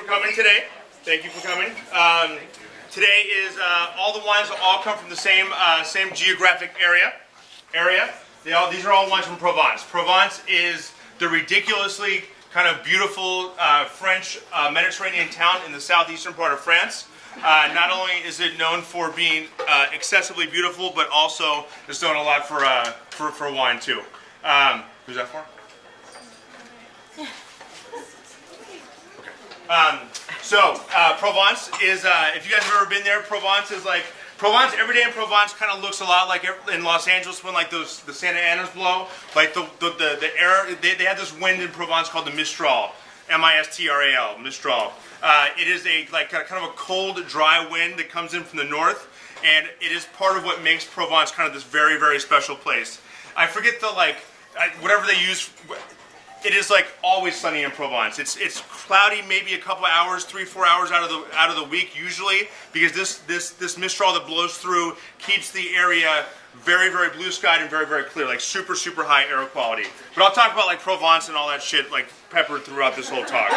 coming today. Thank you for coming. Today is all the wines all come from the same geographic area. These are all wines from Provence. Provence is the ridiculously kind of beautiful French Mediterranean town in the southeastern part of France. Not only is it known for being excessively beautiful, but also it's known a lot for wine too. Who's that for? Provence is, if you guys have ever been there, Provence, every day in Provence kind of looks a lot like in Los Angeles when like the Santa Anas blow. Like the air, they have this wind in Provence called the Mistral, M-I-S-T-R-A-L, Mistral. It is kind of a cold, dry wind that comes in from the north, and it is part of what makes Provence kind of this very, very special place. I forget the whatever they use. It is like always sunny in Provence. It's cloudy maybe a couple hours, 3-4 hours out of the week usually, because this Mistral that blows through keeps the area very, very blue skied and very, very clear, like super, super high air quality. But I'll talk about like Provence and all that shit like peppered throughout this whole talk.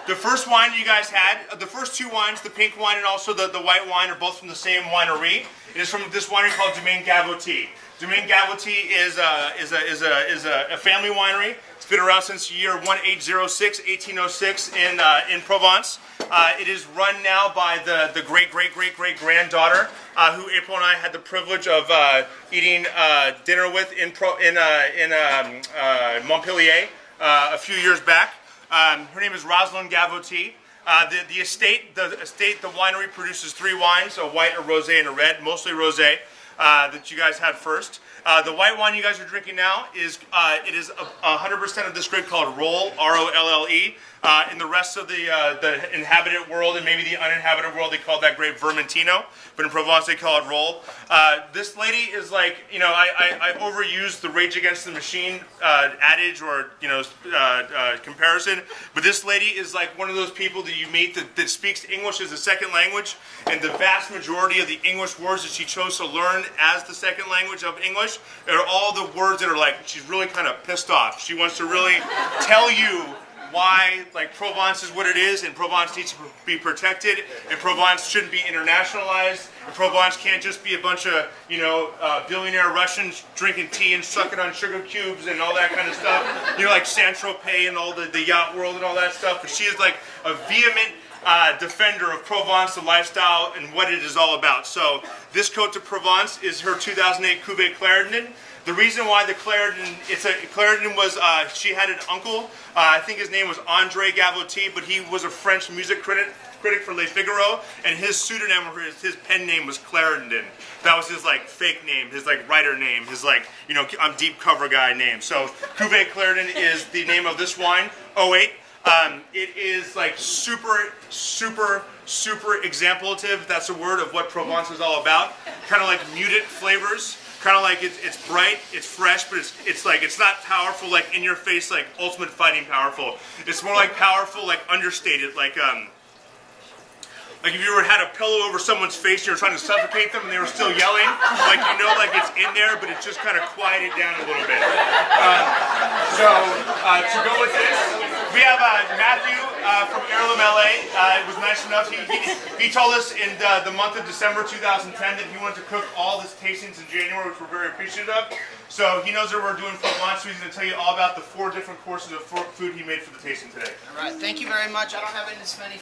The first wine you guys had, the first two wines, the pink wine and also the white wine, are both from the same winery. It is from this winery called Domaine Gavotti. Domaine Gavotti is a family winery. It's been around since the year 1806 in Provence. It is run now by the great granddaughter, who April and I had the privilege of eating dinner with in Montpellier a few years back. Her name is Rosalind Gavotti. The winery produces 3 wines: a white, a rosé, and a red, mostly rosé. That you guys had first. The white wine you guys are drinking now is 100% of this grape called Rolle, R-O-L-L-E. In the rest of the inhabited world and maybe the uninhabited world, they call that grape Vermentino, but in Provence they call it Rolle. This lady is like, I overuse the Rage Against the Machine adage or comparison, but this lady is like one of those people that you meet that speaks English as a second language, and the vast majority of the English words that she chose to learn as the second language of English are all the words that are like, she's really kind of pissed off. She wants to really tell you why Provence is what it is, and Provence needs to be protected, and Provence shouldn't be internationalized, and Provence can't just be a bunch of billionaire Russians drinking tea and sucking on sugar cubes and all that kind of stuff, like Saint-Tropez and all the yacht world and all that stuff. But she is like a vehement defender of Provence, the lifestyle, and what it is all about. So this Côte de Provence is her 2008 Cuvée Clarendon. The reason why the Clarendon was, she had an uncle, I think his name was André Gavotti, but he was a French music critic for Le Figaro, and his pseudonym, his pen name was Clarendon. That was his fake name, his writer name, his I'm deep cover guy name. So Cuvée Clarendon is the name of this wine, 08. It is super, super, super exemplative, that's a word, of what Provence is all about. Kind of like muted flavors. Kind of like it's bright, it's fresh, but it's not powerful, in your face, ultimate fighting powerful. It's more like powerful, understated, if you ever had a pillow over someone's face and you were trying to suffocate them and they were still yelling, it's in there, but it's just kind of quieted down a little bit. To go with this, we have Matthew from Heirloom LA. It was nice enough. He told us in the month of December 2010 that he wanted to cook all his tastings in January, which we're very appreciative of. So he knows that we're doing Provence, so he's going to tell you all about the 4 different courses of food he made for the tasting today. All right, thank you very much. I don't have this many